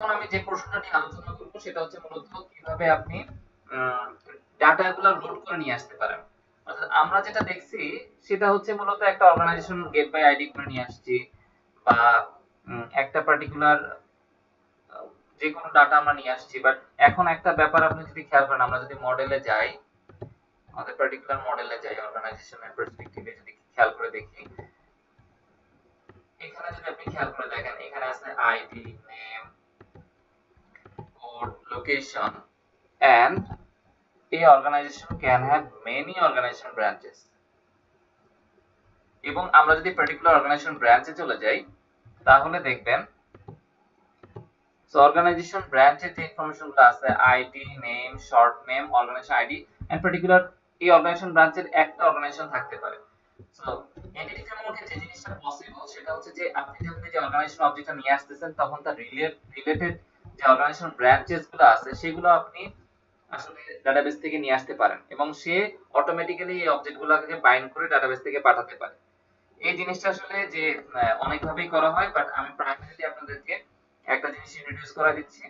এখন আমি যে প্রশ্নটা নিয়ে আলোচনা করব সেটা হচ্ছে মূলত কিভাবে আপনি ডাটাগুলো লোড করে নিয়ে আসতে পারেন। অর্থাৎ আমরা যেটা দেখছি সেটা হচ্ছে মূলত একটা অর্গানাইজেশন গেট বাই আইডি করে নিয়ে আসছি, বা একটা পার্টিকুলার যে কোনো ডাটা আমরা নিয়ে আসছি। বাট এখন একটা ব্যাপার আপনি যদি খেয়াল করেন, আমরা যদি মডেলে যাই, আমাদের পার্টিকুলার মডেলে যাই, অর্গানাইজেশনের পার্সপেক্টিভে যদি খেয়াল করে দেখি, এখানে যদি আপনি খেয়াল করে দেখেন, এখানে আছে ID, name, code, location, and a organization can have many organization branches. এবং আমরা যদি পার্টিকুলার অর্গানাইজেশন ব্রাঞ্চে চলে যাই, তাহলে দেখবেন সো অর্গানাইজেশন ব্রাঞ্চে যে ইনফরমেশনগুলো আছে, ID, name, short name, organization ID, and particular এই অর্গানাইজেশন ব্রাঞ্চের একটা অর্গানাইজেশন থাকতে পারে। সো এন্টিটির মধ্যে যে জিনিসটা পসিবল সেটা হচ্ছে যে আপনি যখন যে অর্গানাইজেশন অবজেক্টটা নিয়ে আসতেছেন, তখন তার রিলেটেড যে অর্গানাইজেশন ব্রাঞ্চেস গুলো আছে সেগুলো আপনি আসলে ডাটাবেস থেকে নিয়ে আসতে পারেন, এবং সে অটোমেটিক্যালি এই অবজেক্টগুলোকে বাইন্ড করে ডাটাবেস থেকে পাঠাতে পারে। এই জিনিসটা আসলে যে অনেকভাবেই করা হয়, বাট আমি প্রাইমারিলি আপনাদেরকে একটা জিনিস ইন্ট্রোডিউস করা দিচ্ছি,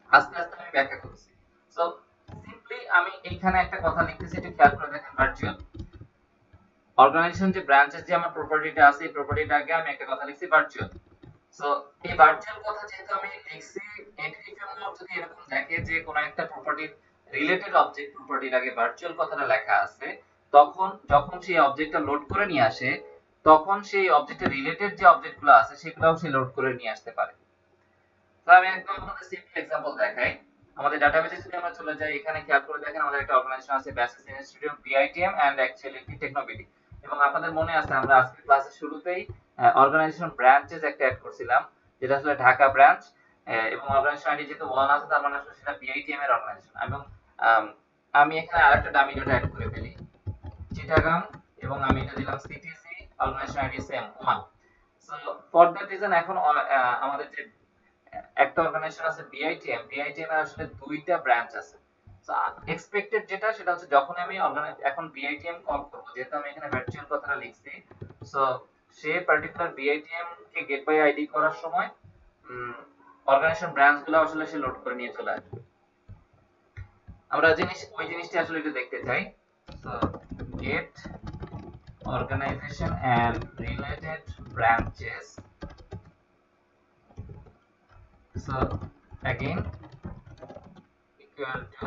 আস্তে আস্তে আমি ব্যাখ্যা করছি। সো সিম্পলি আমি এইখানে একটা কথা লিখতেছি, একটু খেয়াল করে দেখেন। ভার্চুয়াল অর্গানাইজেশন যে ব্রাঞ্চেস যে আমার প্রপার্টিটা আছে, এই প্রপার্টিটা আগে আমি একটা কথা লিখছি ভার্চুয়াল। সো এই ভার্চুয়াল কথা যেহেতু আমি লিখছি, এন্টিটি ফ্রেমওয়ার্ক যদি এরকম দেখে যে কোনো একটা প্রপার্টির রিলেটেড অবজেক্ট প্রপার্টির আগে ভার্চুয়াল কথাটা লেখা আছে, তখন যখন সেই অবজেক্টটা লোড করে নিয়ে আসে, তখন সেই অবজেক্টের রিলেটেড যে অবজেক্টগুলো আছে সেগুলোও সে লোড করে নিয়ে আসতে পারে। তো আমি একদম আপনাদের সিম্পল एग्जांपल দেখাই। আমাদের ডাটাবেসে যদি আমরা চলে যাই, এখানে খেয়াল করে দেখেন আমাদের একটা অর্গানাইজেশন আছে, BASIS institute, BITM and actually TechnoBD. এবং আপনাদের মনে আছে আমরা আজকের ক্লাসের শুরুতেই অর্গানাইজেশন ব্রাঞ্চেস একটা অ্যাড করছিলাম, যেটা আসলে ঢাকা ব্রাঞ্চ, এবং অর্গানাইজেশন আইডি যেহেতু 1 আছে, তার মানে আসলে সেটা বিআইটিএম এর অর্গানাইজেশন। এবং আমি এখানে আরেকটা ডামি ডাটা অ্যাড করে ফেলি, চিটাগাং, এবং আমি এটা দিলাম CTC, organization ID same 1। So for that reason এখন আমাদের যে একটা অর্গানাইজেশন আছে বিআইটিএম, বিআইটিএম এর আসলে দুইটা ব্রাঞ্চ আছে। সো এক্সপেক্টেড যেটা সেটা হচ্ছে যখন আমি এখন বিআইটিএম কল করব, যেহেতু আমি এখানে ভার্চুয়াল কথাটা লিখছি, সো সে পার্টিকুলার বিআইটিএম কে গেট বাই আইডি করার সময় অর্গানাইজেশন ব্রাঞ্চ গুলো আসলে সে লোড করে নিয়ে চলে আসবে। আমরা ওই জিনিসটা আসলে একটু দেখতে চাই। So get organization and related branches. So again equal to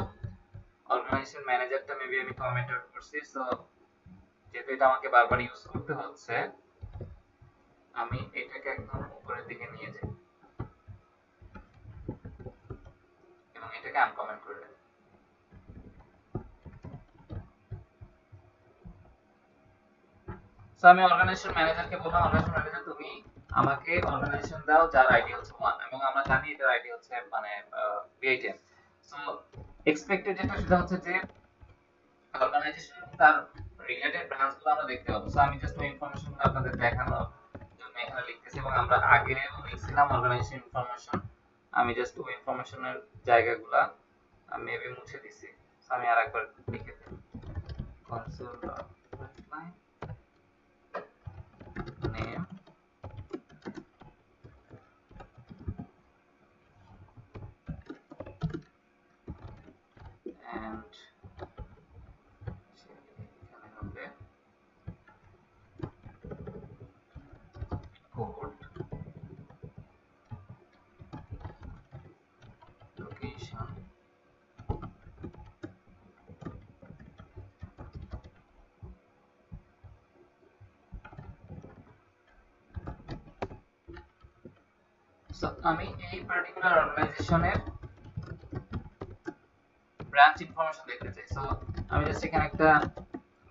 organization manager টা মেবি আমি কমেন্ট আউট করছি। সো যেহেতু এটা আমাকে বারবার ইউজ করতে হচ্ছে, আমি এটাকে একদম উপরের দিকে নিয়ে যাই এবং এটাকে আনকমেন্ট করে দেব। সো আমি অর্গানাইজেশন ম্যানেজারকে বললাম, অর্গানাইজেশন ম্যানেজার তুমি আমাকে অর্গানাইজেশন দাও যার আইডি হচ্ছে 1, এবং আমরা জানি এটার আইডি হচ্ছে মানে বিআইটিএম। সো এক্সপেক্টেড যেটা সেটা হচ্ছে যে অর্গানাইজেশন তার রিলেটেড ব্রাঞ্চগুলো আমরা দেখতে পাবো। সো আমি জাস্ট ওই ইনফরমেশনগুলো আপনাদের দেখানোর জন্য এখানে লিখতেছি, এবং আমরা আগে লিখছিলাম অর্গানাইজেশন ইনফরমেশন, আমি জাস্ট ওই ইনফরমেশনের জায়গাগুলো আমি মেবি মুছে দিছি। সো আমি আরেকবার লিখে দিই, console.writeline name and এখানে হবে code, location, সো আমি এই পার্টিকুলার অর্গানাইজেশনের ব্রাঞ্চ ইনফরমেশন দেখতে চাই। সো আমি জাস্ট এখানে একটা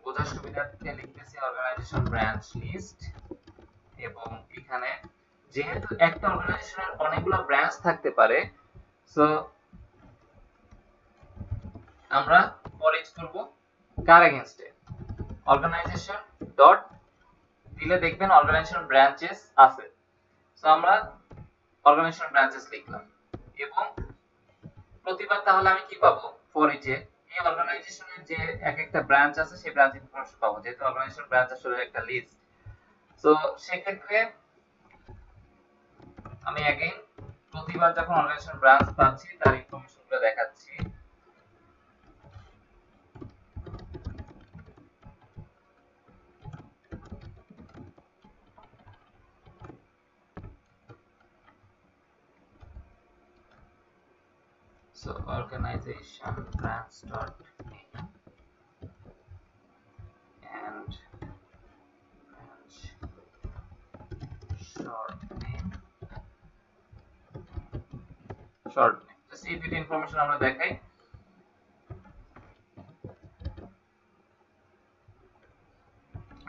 বোঝার সুবিধার্থে লিখতেছি অর্গানাইজেশন ব্রাঞ্চ লিস্ট, এবং এখানে যেহেতু একটা অর্গানাইজেশনের অনেকগুলো ব্রাঞ্চ থাকতে পারে, সো আমরা ফর ইচ করব কার এগেইনস্টে, অর্গানাইজেশন ডট দিলে দেখবেন অর্গানাইজেশন ব্রাঞ্চেস আছে। সো আমরা অর্গানাইজেশন ব্রাঞ্চেস লিখলাম, এবং প্রতিবার তাহলে আমি কি পাবো, ফর ইচে এই অর্গানাইজেশনের যে এক একটা ব্রাঞ্চ আছে সেই ব্রাঞ্চ ইনফরমেশন পাবো, যেহেতু অর্গানাইজেশন ব্রাঞ্চ আসলে একটা লিস্ট। তো সেক্ষেত্রে আমি अगेन প্রতিবার যখন অর্গানাইজেশন ব্রাঞ্চ পাচ্ছি তার ইনফরমেশনগুলো দেখাচ্ছি। So organization branch dot name and branch short name just এই দুটো ইনফরমেশন আমরা দেখাই।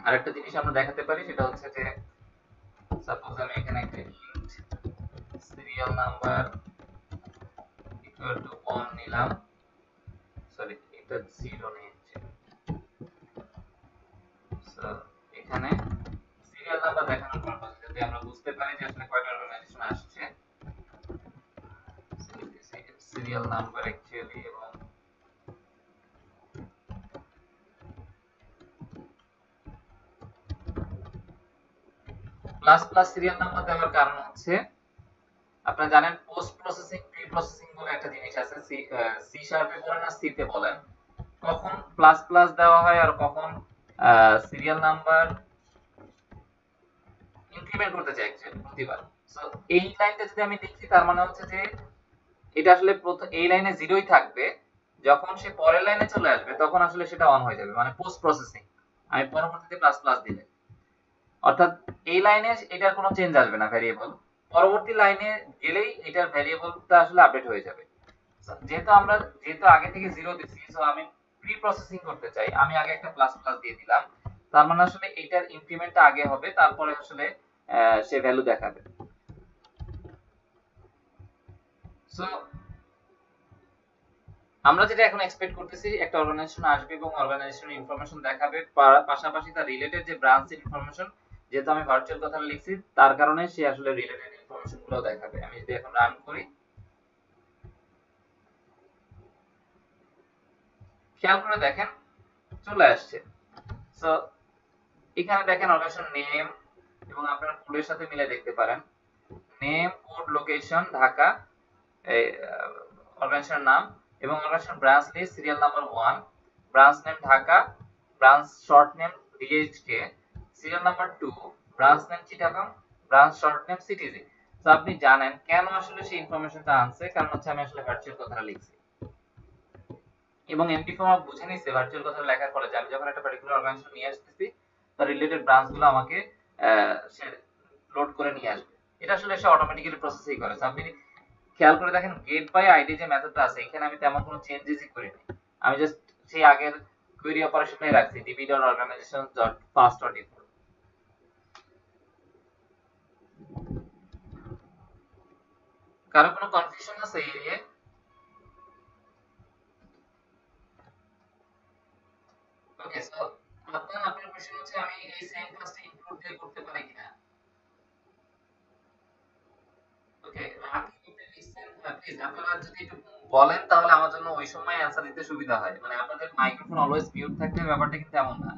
আরেকটা জিনিস আমরা দেখাতে পারি সেটা হচ্ছে যে সাপোজ আমি এখানে একটা সিরিয়াল নাম্বার ইকুয়াল টু 1 নিলাম, সরি এটা 0 নিয়েছি। সো এখানে সিরিয়াল নাম্বার দেখানোর পারপাস যদি আমরা বুঝতে পারি যে আসলে কয়টা অর্গানাইজেশন আসছে, সিরিয়াল নাম্বার অ্যাকচুয়ালি এবং প্লাস প্লাস সিরিয়াল নাম্বার দেওয়ার কারণ হচ্ছে আপনারা জানেন পোস্ট প্রসেসিং প্রি প্রসেসিং বলে একটা জিনিস আছে, সি শার্পে বলেন আর সি তে বলেন, কখন প্লাস প্লাস দেওয়া হয় আর কখন সিরিয়াল নাম্বার ইনক্রিমেন্ট করতে চাই অ্যাকচুয়ালি প্রতিবার। সো এই লাইনটা যদি আমি দেখি তার মানে হচ্ছে যে এটা আসলে এই লাইনে জিরোই থাকবে, যখন সে পরের লাইনে চলে আসবে তখন আসলে সেটা অন হয়ে যাবে, মানে পোস্ট প্রসেসিং আমি পরবর্তীতে প্লাস প্লাস দিলে, অর্থাৎ এই লাইনে এটার কোনো চেঞ্জ আসবে না ভ্যারিয়েবল, পরবর্তী লাইনে গেলেই এটার ভ্যারিয়েবলটা আসলে আপডেট হয়ে যাবে। যেহেতু আগে থেকে জিরো দিচ্ছি, সো আমি প্রি প্রসেসিং করতে চাই, আমি আগে একটা প্লাস প্লাস দিয়ে দিলাম, তার মানে আসলে এটার ইনক্রিমেন্টটা আগে হবে, তারপরে আসলে সে ভ্যালু দেখাবে। সো আমরা যেটা এখন এক্সপেক্ট করতেছি একটা অর্গানাইজেশন আসবে এবং অর্গানাইজেশনের ইনফরমেশন দেখাবে, পাশাপাশি তার রিলেটেড যে ব্রাঞ্চ ইনফরমেশন, যেহেতু আমি ভার্চুয়াল কথা লিখছি তার কারণে সে আসলে রিলেটেড ইনফরমেশন গুলো দেখাবে। আমি যদি এখন রান করি, খেয়াল করে দেখেন চলে আসছে। সো এখানে দেখেন অর্গানাইজেশন নেম এবং আপনার কোডের সাথে মিলে দেখতে পারেন, নেম কোড লোকেশন ঢাকা, এই অর্গানাইজেশনের নাম এবং organization branch list serial number 1, branch name Dhaka, branch short name DHK, serial number 2, branch name Chittagong, branch short name CTG. তো আপনি জানেন কেন আসলে সেই ইনফরমেশনটা আনছে, কারণ হচ্ছে আমি আসলে ভার্চুয়াল কথাটা লিখছি এবং এমডি ফর্ম বুঝে নিছে ভার্চুয়াল কথা লেখার পরে যে আমি যখন একটা পার্টিকুলার অর্গানাইজেশন নিয়ে আসতেছি তার রিলেটেড ব্রাঞ্চগুলো আমাকে সে লোড করে নিয়ে আসবে। এটা আসলে সে অটোমেটিক্যালি প্রসেসই করে। আপনি খেয়াল করে দেখেন গেট বাই আইডি যে মেথডটা আছে এখানে আমি তেমন কোনো চেঞ্জেসই করিনি, আমি জাস্ট সেই আগের কোয়েরি অপারেশনটাই রাখছি db.organization.fast.info। কারো কোনো কনফিউশন আছে এই নিয়ে? ওকে, সো আপনার কোশ্চেন হচ্ছে আমি এই সেম কাজটা ইনক্লুড দিয়ে করতে পারি কিনা। ওকে, আপনি যদি লিসেন প্লিজ আপনারা যদি একটু বলেন তাহলে আমার জন্য ওই সময় অ্যানসার দিতে সুবিধা হয়, মানে আপনাদের মাইক্রোফোন অলওয়েজ মিউট থাকবে ব্যাপারটা কিন্তু এমন না,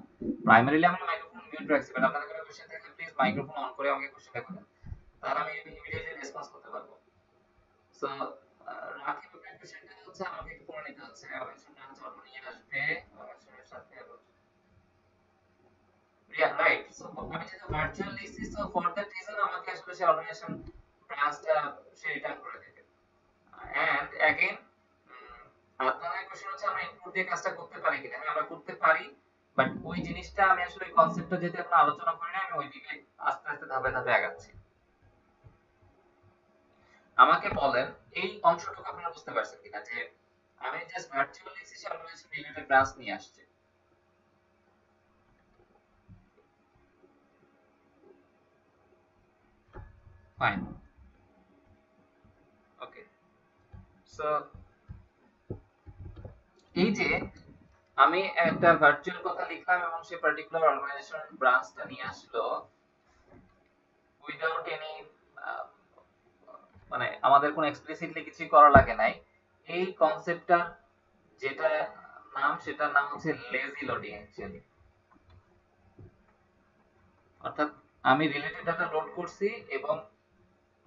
প্রাইমারিলি আমরা মাইক্রোফোন মিউট রাখছি, বাট আপনাদের কোনো কোশ্চেন থাকলে প্লিজ মাইক্রোফোন অন করে আমাকে কোশ্চেনটা করেন, তাহলে আমি ইমিডিয়েটলি রেসপন্স করতে পারবো। সো রাকিব আপনার কোশ্চেনটা হচ্ছে আমাকে একটু পড়ে নিতে হচ্ছে, আমার শুনতে হচ্ছে অল্প নিয়ে আসবে আমার সাথে। Yeah, right. So আমি যেটা ভার্চুয়াল লিখছি, so for that reason আমাকে আসলে সেই অর্গানাইজেশন ব্রাঞ্চটা সে রিটার্ন করে দেবে। And again আপনাদের কোশ্চেন হচ্ছে আমরা ইনপুট দিয়ে কাজটা করতে পারি কিনা। হ্যাঁ, আমরা করতে পারি, বাট ওই জিনিসটা আমি আসলে কনসেপ্টটা যেটা এখন আলোচনা করি না, আমি ওইদিকে আস্তে আস্তে ধাপে ধাপে আগাচ্ছি। আমাকে বলেন এই অংশটুকু আপনারা বুঝতে পারছেন কিনা, যে আমি জাস্ট ভার্চুয়াল লিখছি সে অর্গানাইজেশন রিলেটেড ব্রাঞ্চ নিয়ে আসছে। ফাইন, ওকে। সো এই যে আমি একটা ভার্চুয়াল কথা লিখলাম এবং সে পার্টিকুলার অর্গানাইজেশন ব্রাঞ্চটা নিয়ে আসলো উইদাউট এনি, মানে আমাদের কোনো এক্সপ্লিসিটলি কিছু করা লাগে নাই। এই কনসেপ্টটা যেটা নাম সেটার নাম হচ্ছে লেজি লোডিং অ্যাকচুয়ালি, অর্থাৎ আমি রিলেটেড ডাটা লোড করছি এবং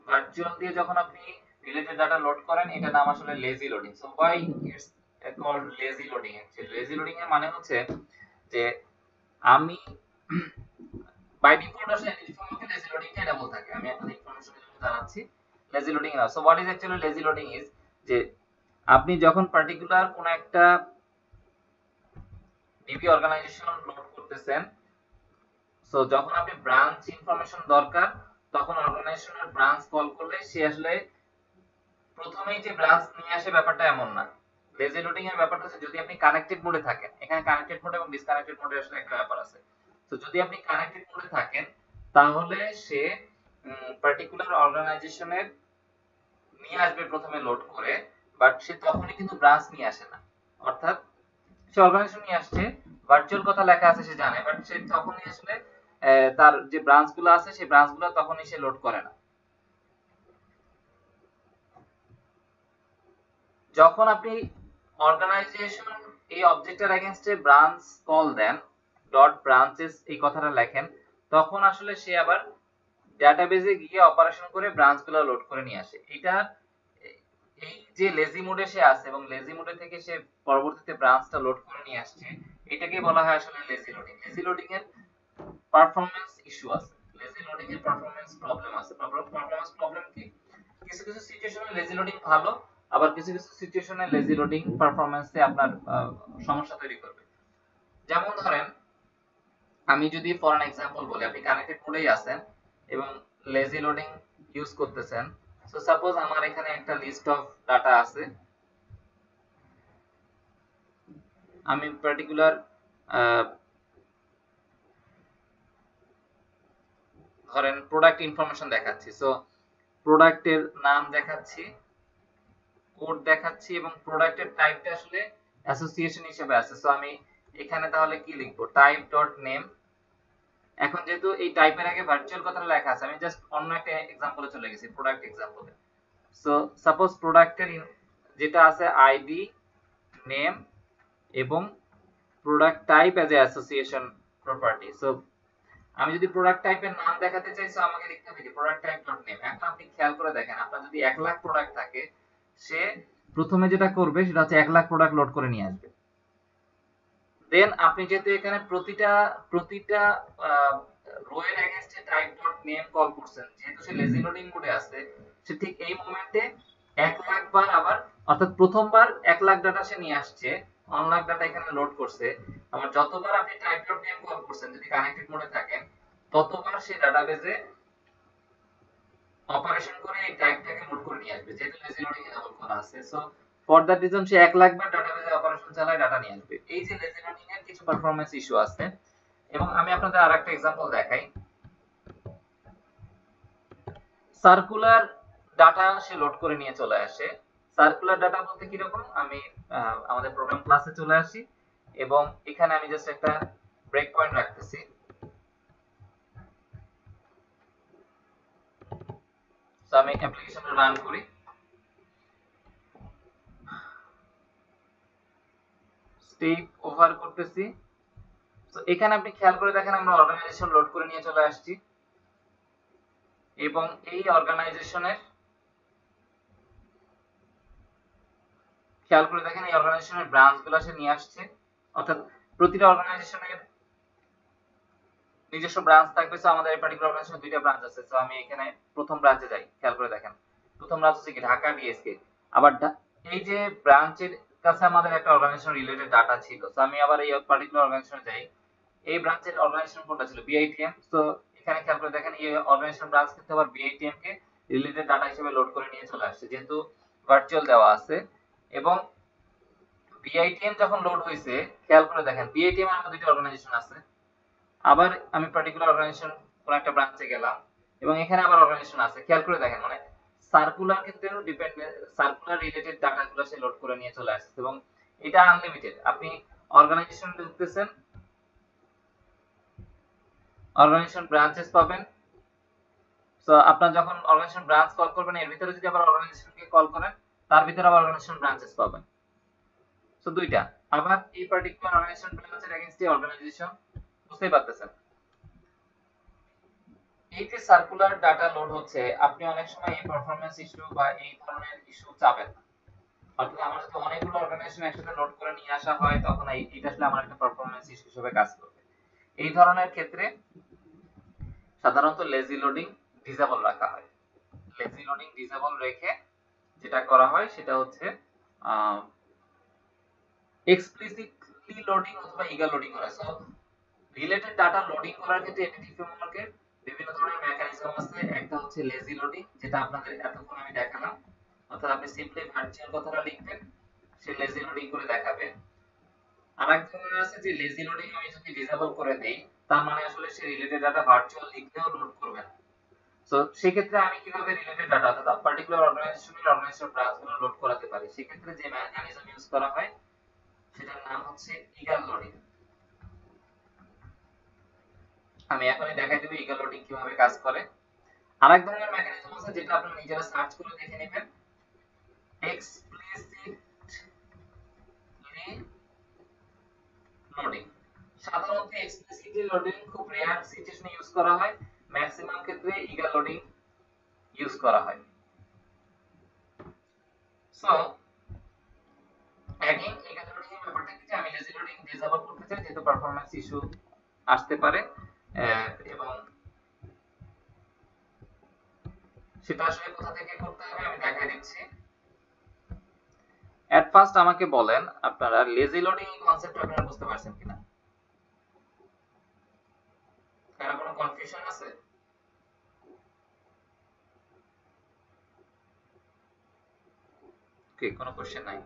ভার্চুয়াল দিয়ে যখন আপনি রিলেটেড ডাটা লোড করেন, এটা নাম আসলে lazy loading. So why it's called lazy loading? Actually lazy loading এর মানে হচ্ছে যে আমি বাই ডিফল্ট আসলে ইনফরমেশন লেজি লোডিং কে এটা বলতে থাকে। আমি এখন ইনফরমেশনের জন্য জানাচ্ছি লেজি লোডিং না। So what is actually lazy loading is যে আপনি যখন পার্টিকুলার কোন একটা ডিবি অর্গানাইজেশন লোড করতেছেন, সো যখন আপনি ব্রাঞ্চ ইনফরমেশন দরকার তখন অর্গানাইজেশনের ব্রাঞ্চ কল করলে সে আসলে প্রথমেই যে ব্রাঞ্চ নিয়ে আসে ব্যাপারটা এমন না। লেজি লোডিং এর ব্যাপারটা হচ্ছে যদি আপনি কানেক্টেড মোডে থাকেন, এখানে কানেক্টেড মোড এবং ডিসকানেক্টেড মোডের আসলে একটা ব্যাপার আছে। তো যদি আপনি কানেক্টেড মোডে থাকেন তাহলে সে পার্টিকুলার অর্গানাইজেশনের নিয়ে আসবে প্রথমে লোড করে, বাট সে তখনই কিন্তু ব্রাঞ্চ নিয়ে আসে না। অর্থাৎ সে অর্গানাইজেশন নিয়ে আসছে, ভার্চুয়াল কথা লেখা আছে সে জানে, বাট সে তখনই আসলে তার যে ব্রাঞ্চগুলো আছে সেই ব্রাঞ্চগুলো তখনই সে লোড করে না। যখন আপনি অর্গানাইজেশন এই অবজেক্টের এগেইনস্টে ব্রাঞ্চ কল দেন, ডট ব্রাঞ্চেস এই কথাটা লেখেন, তখন আসলে সে আবার ডাটাবেজে গিয়ে অপারেশন করে ব্রাঞ্চগুলো লোড করে নিয়ে আসে। এটা এই যে লেজি মোডে সে আছে এবং লেজি মোডে থেকে সে পরবর্তীতে ব্রাঞ্চটা লোড করে নিয়ে আসছে, এটাকে বলা হয় আসলে লেজি লোডিং। লেজি লোডিং এর পারফরম্যান্স ইস্যু আছে, লেজি লোডিং এর পারফরম্যান্স প্রবলেম আছে। পারফরম্যান্স প্রবলেম কি? কিছু কিছু সিচুয়েশনে লেজি লোডিং ভালো, আবার কিছু কিছু সিচুয়েশনে লেজি লোডিং পারফরম্যান্সে আপনার সমস্যা তৈরি করবে। যেমন ধরেন আমি যদি ফর অ্যান এক্সাম্পল বলি, আপনি কানেক্টেড মোডেই আছেন এবং লেজি লোডিং ইউজ করতেছেন। সো সাপোজ আমার এখানে একটা লিস্ট অফ ডাটা আছে, আমি পার্টিকুলার ধরেন প্রোডাক্ট ইনফরমেশন দেখাচ্ছি। সো প্রোডাক্টের নাম দেখাচ্ছি, কোড দেখাচ্ছি এবং প্রোডাক্টের টাইপটা আসলে অ্যাসোসিয়েশন হিসেবে আছে। সো আমি এখানে তাহলে কি লিখবো, টাইপ ডট নেম। এখন যেহেতু এই টাইপের আগে ভার্চুয়াল কথাটা লেখা আছে, আমি জাস্ট অন্য একটা এক্সাম্পলে চলে গেছি, প্রোডাক্ট এক্সাম্পলে। সো সাপোজ প্রোডাক্টের যেটা আছে আইডি, নেম এবং product type as a association property. So আমি যদি প্রোডাক্ট টাইপের নাম দেখাতে চাই, সো আমাকে লিখতে হবে কি প্রোডাক্ট টাইপ ডট নেম। এখন আপনি খেয়াল করে দেখেন, আপনার যদি 1 লাখ প্রোডাক্ট থাকে, সে প্রথমে যেটা করবে সেটা হচ্ছে 1 লাখ প্রোডাক্ট লোড করে নিয়ে আসবে। দেন আপনি যেহেতু এখানে প্রতিটা প্রতিটা রো এর এগেইনস্টে টাইপ ডট নেম কল করছেন, যেহেতু সে লেজি লোডিং মোডে আছে, সে ঠিক এই মোমেন্টে 1 লাখ বার আবার, অর্থাৎ প্রথমবার 1 লাখ ডাটা সে নিয়ে আসছে, 1 লাখ ডাটা এখানে লোড করছে। আবার যতবার আপনি টাইপ ডট নেম কল করছেন যদি কানেক্টেড মোডে থাকেন, ততবার সে ডাটাবেজে অপারেশন করে এই টাইপটাকে লোড করে নিয়ে আসবে, যেহেতু লেজি লোডিং এনেবল করা আছে। সো ফর দ্যাট রিজন সে 1 লাখ বার ডাটাবেজে অপারেশন চালায় ডাটা নিয়ে আসবে। এই যে লেজি লোডিং এর কিছু পারফরম্যান্স ইস্যু আছে। এবং আমি আপনাদের আরেকটা एग्जांपल দেখাই। সার্কুলার ডাটা সে লোড করে নিয়ে চলে আসে। সার্কুলার ডাটা বলতে কি রকম, আমি আমাদের প্রোগ্রাম ক্লাসে চলে আসি এবং এখানে আমি জাস্ট একটা ব্রেক পয়েন্ট রাখতেছি। সো আমি অ্যাপ্লিকেশনটা রান করি। স্টেপ ওভার করতেছি। তো এখানে আপনি খেয়াল করে দেখেন, আমরা অর্গানাইজেশন লোড করে নিয়ে চলে আসছি এবং এই অর্গানাইজেশনের খেয়াল করে দেখেন এই অর্গানাইজেশনের ব্রাঞ্চগুলো সে নিয়ে আসছে। অর্থাৎ প্রতিটা অর্গানাইজেশনের নিজস্ব ব্রাঞ্চ থাকবে। সো আমাদের এই পার্টিকুলার অর্গানাইজেশনে দুইটা ব্রাঞ্চ আছে। সো আমি এখানে প্রথম ব্রাঞ্চে যাই, খেয়াল করে দেখেন প্রথম ব্রাঞ্চ হচ্ছে কি ঢাকা ডিএসকে। আবার এই যে ব্রাঞ্চের কাছে আমাদের একটা অর্গানাইজেশন রিলেটেড ডাটা ছিল। সো আমি আবার এই পার্টিকুলার অর্গানাইজেশনে যাই, এই ব্রাঞ্চের অর্গানাইজেশন কোনটা ছিল, বিআইটিএম। সো এখানে খেয়াল করে দেখেন এই অর্গানাইজেশন ব্রাঞ্চ কিন্তু আবার বিআইটিএম কে রিলেটেড ডাটা হিসেবে লোড করে নিয়ে চলে আসছে, যেহেতু ভার্চুয়াল দেওয়া আছে। এবং বিআইটিএম যখন লোড হয়েছে, খেয়াল করে দেখেন বিআইটিএম এর মধ্যে দুটো অর্গানাইজেশন আছে। আবার আমি পার্টিকুলার অর্গানাইজেশন কোন একটা ব্রাঞ্চে গেলাম এবং এখানে আবার অর্গানাইজেশন আছে। খেয়াল করে দেখেন মানে সার্কুলার কিন্তু ডিপেন্ডেন্ট, সার্কুলার রিলেটেড ডাটাগুলো সে লোড করে নিয়ে চলে আসছে এবং এটা আনলিমিটেড। আপনি অর্গানাইজেশন ঢুকতেছেন, অর্গানাইজেশন ব্রাঞ্চেস পাবেন। সো আপনার যখন অর্গানাইজেশন ব্রাঞ্চ কল করবেন, এর ভিতরে যদি আবার অর্গানাইজেশনকে কল করেন, তার ভিতরে আবার অর্গানাইজেশন ব্রাঞ্চেস পাবেন। সো দুইটা। আবার এই পার্টিকুলার অর্গানাইজেশন ব্রাঞ্চের এগেইনস্ট অর্গানাইজেশন, বুঝতেই পারতেছেন এই যে সার্কুলার ডাটা লোড হচ্ছে, আপনি অনেক সময় এই পারফরম্যান্স ইস্যু বা এই ধরনের ইস্যু চাবেন না। অর্থাৎ আমার যদি অনেকগুলো অর্গানাইজেশন একসাথে লোড করে নিয়ে আসা হয়, তখন এটা আসলে আমার একটা পারফরম্যান্স ইস্যু হিসেবে কাজ করবে। এই ধরনের ক্ষেত্রে সাধারণত লেজি লোডিং ডিসেবল রাখা হয়। লেজি লোডিং ডিসেবল রেখে যেটা করা হয় সেটা হচ্ছে এক্সপ্লিসিটলি লোডিং অথবা ইগা লোডিং করা। সো রিলেটেড ডাটা লোডিং করার ক্ষেত্রে এনটিটি ফ্রেমওয়ার্কের বিভিন্ন ধরনের মেকানিজম আছে। একটা হচ্ছে লেজি লোডিং, যেটা আপনাদের এতক্ষণ আমি দেখালাম। অর্থাৎ আপনি সিম্পলি ভার্চুয়াল কথাটা লিখবেন, সে লেজি লোডিং করে দেখাবে। আরেক ধরনের আছে যে লেজি লোডিং আমি যদি ডিসেবল করে দেই, তার মানে আসলে সে রিলেটেড ডাটা ভার্চুয়াল লিখলেও লোড করবে না। সো সেক্ষেত্রে আমি কিভাবে রিলেটেড ডাটা অর্থাৎ পার্টিকুলার অর্গানাইজেশন ব্রাঞ্চগুলো লোড করাতে পারি, সেক্ষেত্রে যে মেকানিজম ইউজ করা হয় সেটার নাম হচ্ছে ইগাল লোডিং। আমি এখনই দেখাই দেব ইগাল লোডিং কিভাবে কাজ করে। আরেক ধরনের মেকানিজম আছে যেটা আপনারা নিজেরা সার্চ করে দেখে নেবেন, এক্সপ্লিসিটলি লোডিং। সাধারণত এক্সপ্লিসিটলি লোডিং খুব রেয়ার সিচুয়েশনে ইউজ করা হয়, ম্যাক্সিমাম ক্ষেত্রে ইগাল লোডিং ইউজ করা হয়। সো অ্যাগেইন ইগাল লোডিং এর ব্যাপারটা কি, যে আমি লেজি লোডিং ডিসেবল করতে চাই যেহেতু পারফরম্যান্স ইস্যু আসতে পারে, এবং সেটা আসলে কোথা থেকে করতে হবে আমি দেখাই দিচ্ছি। এট ফার্স্ট আমাকে বলেন আপনারা লেজি লোডিং এই কনসেপ্ট আপনারা বুঝতে পারছেন কিনা, কারো কোনো কনফিউশন আছে? কি কোনো কোশ্চেন নাই?